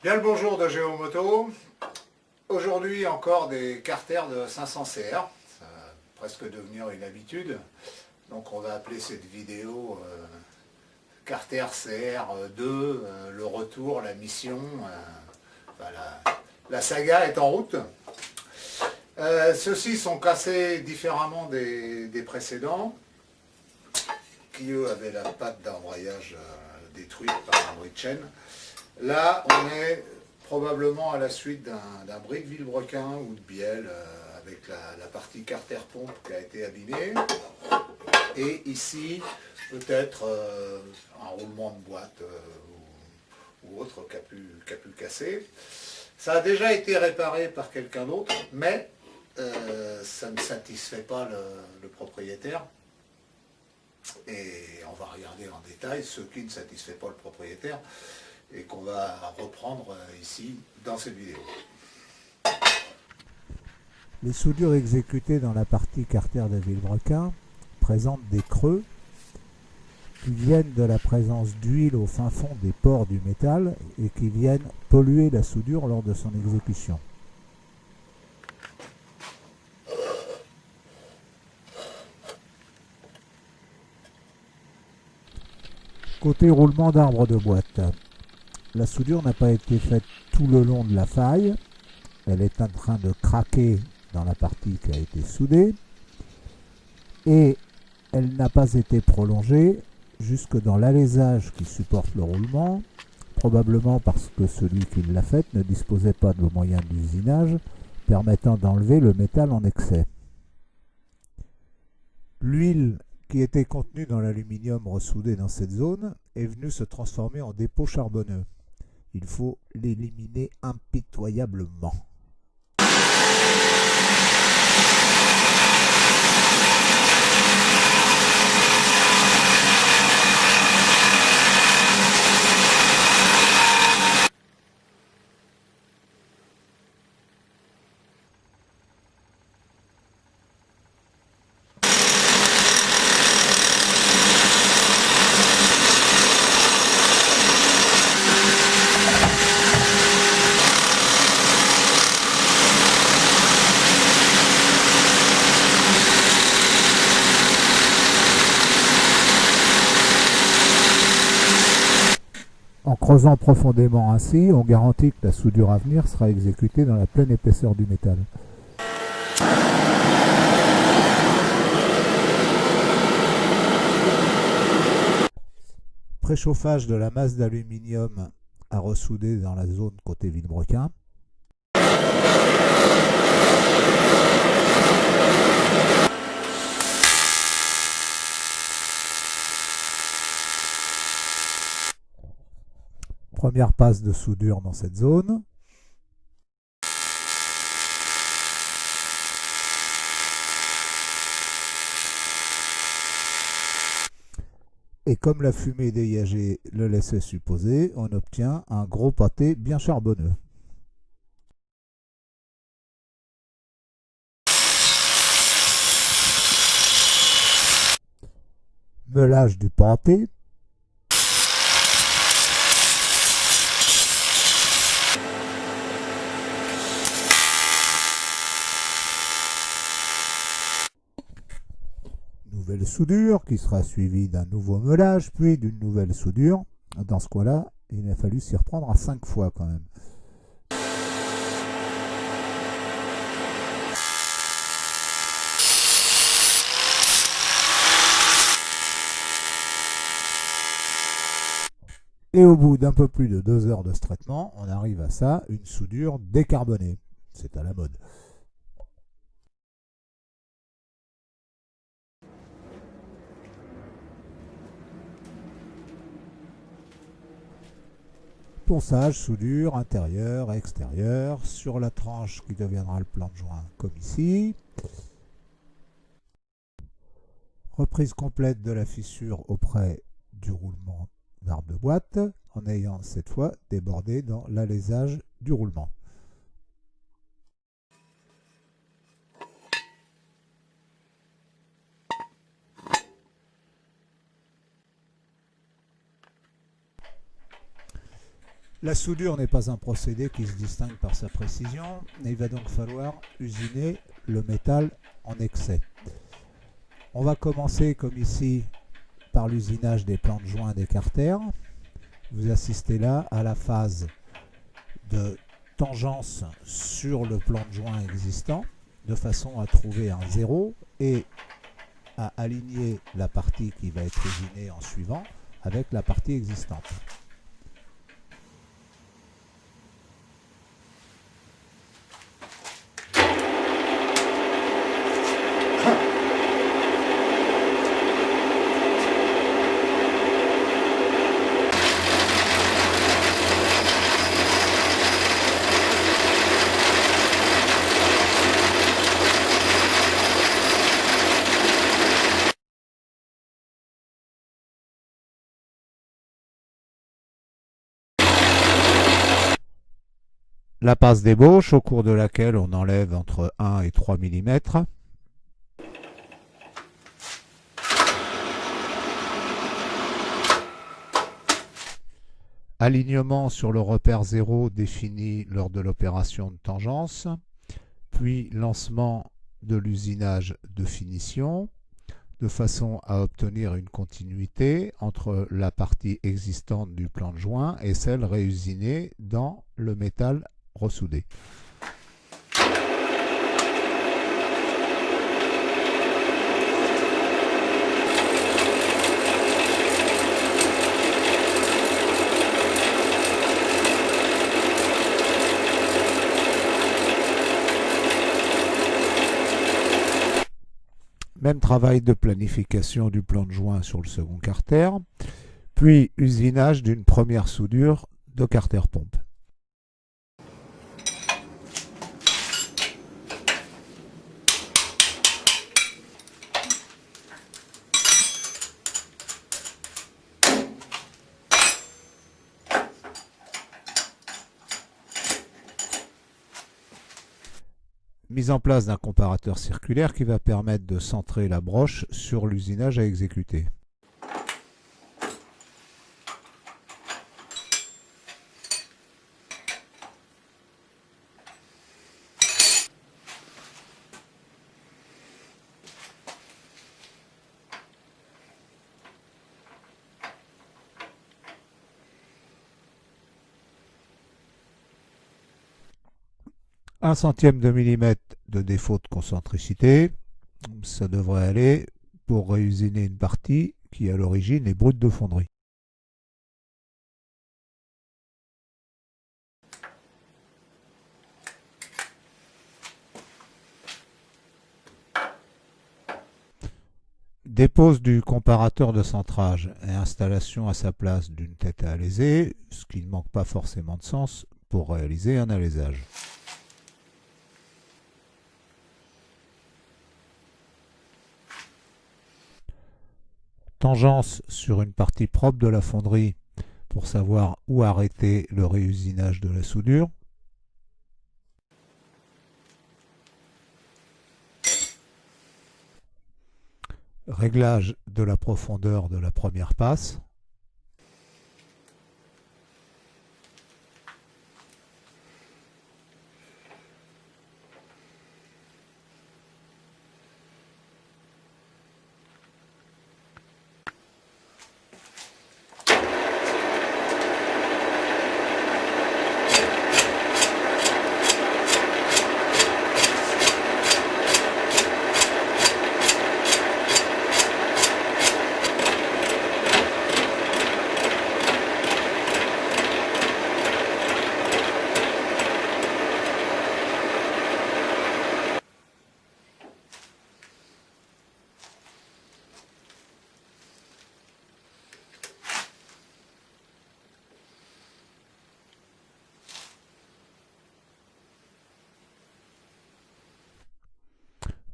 Bien le bonjour de Géomoto. Aujourd'hui encore des carters de 500 CR. Ça va presque devenir une habitude. Donc on va appeler cette vidéo Carter CR2, le retour, la mission. Voilà. La saga est en route. Ceux-ci sont cassés différemment des précédents, qui eux avaient la patte d'embrayage détruite par un bruit de chaîne. Là, on est probablement à la suite d'un bris de vilebrequin ou de bielle avec la partie carter pompe qui a été abîmée. Et ici, peut-être un roulement de boîte ou autre qui a pu casser. Ça a déjà été réparé par quelqu'un d'autre, mais ça ne satisfait pas le propriétaire. Et on va regarder en détail ce qui ne satisfait pas le propriétaire et qu'on va reprendre ici dans cette vidéo. Les soudures exécutées dans la partie carter de vilebrequin présentent des creux qui viennent de la présence d'huile au fin fond des pores du métal et qui viennent polluer la soudure lors de son exécution. Côté roulement d'arbre de boîte, la soudure n'a pas été faite tout le long de la faille. Elle est en train de craquer dans la partie qui a été soudée et elle n'a pas été prolongée jusque dans l'alésage qui supporte le roulement, probablement parce que celui qui l'a faite ne disposait pas de moyens d'usinage permettant d'enlever le métal en excès. L'huile qui était contenue dans l'aluminium ressoudé dans cette zone est venue se transformer en dépôt charbonneux. Il faut l'éliminer impitoyablement. En creusant profondément ainsi, on garantit que la soudure à venir sera exécutée dans la pleine épaisseur du métal. Préchauffage de la masse d'aluminium à ressouder dans la zone côté vilebrequin. Première passe de soudure dans cette zone. Et comme la fumée dégagée le laissait supposer, on obtient un gros pâté bien charbonneux. Meulage du pâté. Nouvelle soudure qui sera suivie d'un nouveau meulage, puis d'une nouvelle soudure. Dans ce cas-là, il a fallu s'y reprendre à 5 fois quand même. Et au bout d'un peu plus de 2 heures de ce traitement, on arrive à ça, une soudure décarbonée. C'est à la mode. Ponçage, soudure, intérieur, extérieur, sur la tranche qui deviendra le plan de joint comme ici. Reprise complète de la fissure auprès du roulement d'arbre de boîte, en ayant cette fois débordé dans l'alésage du roulement. La soudure n'est pas un procédé qui se distingue par sa précision, et il va donc falloir usiner le métal en excès. On va commencer comme ici par l'usinage des plans de joint des carters. Vous assistez là à la phase de tangence sur le plan de joint existant, de façon à trouver un zéro et à aligner la partie qui va être usinée en suivant avec la partie existante. La passe d'ébauche au cours de laquelle on enlève entre 1 et 3 mm. Alignement sur le repère 0 défini lors de l'opération de tangence, puis lancement de l'usinage de finition, de façon à obtenir une continuité entre la partie existante du plan de joint et celle réusinée dans le métal ressoudé. Même travail de planification du plan de joint sur le second carter, puis usinage d'une première soudure de carter pompe. Mise en place d'un comparateur circulaire qui va permettre de centrer la broche sur l'usinage à exécuter. Un centième de millimètre de défaut de concentricité, ça devrait aller pour réusiner une partie qui à l'origine est brute de fonderie. Dépose du comparateur de centrage et installation à sa place d'une tête à alaiser, ce qui ne manque pas forcément de sens pour réaliser un alaisage. Tangence sur une partie propre de la fonderie pour savoir où arrêter le réusinage de la soudure. Réglage de la profondeur de la première passe.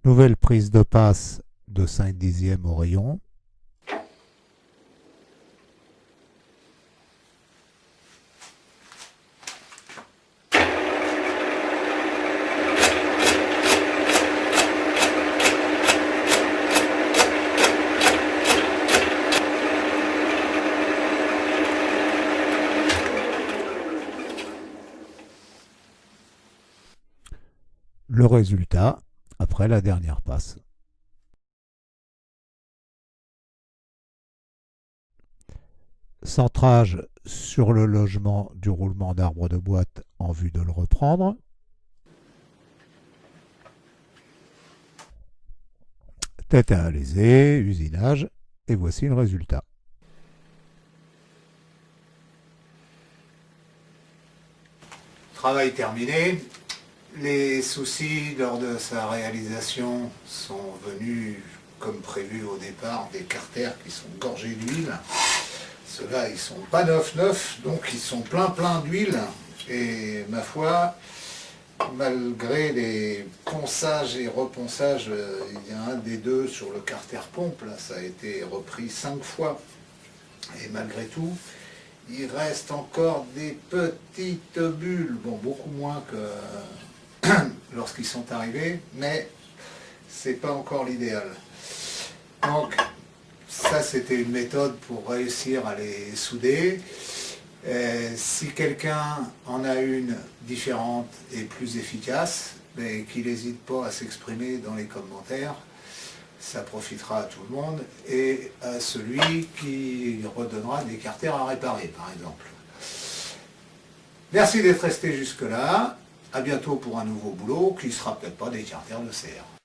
Nouvelle prise de passe de 5/10 au rayon. le résultat après la dernière passe. Centrage sur le logement du roulement d'arbre de boîte en vue de le reprendre. Tête à alésé, usinage, et voici le résultat. Travail terminé. Les soucis lors de sa réalisation sont venus, comme prévu au départ, des carters qui sont gorgés d'huile. Ceux-là, ils sont pas neufs, donc ils sont plein d'huile. Et ma foi, malgré les ponçages et reponçages, il y a un des deux sur le carter pompe, là, ça a été repris 5 fois. Et malgré tout, il reste encore des petites bulles, bon, beaucoup moins que lorsqu'ils sont arrivés, mais c'est pas encore l'idéal. Donc, ça, c'était une méthode pour réussir à les souder. Si quelqu'un en a une différente et plus efficace, mais qu'il n'hésite pas à s'exprimer dans les commentaires, ça profitera à tout le monde et à celui qui redonnera des carters à réparer, par exemple. Merci d'être resté jusque-là. À bientôt pour un nouveau boulot qui ne sera peut-être pas des carters de CR.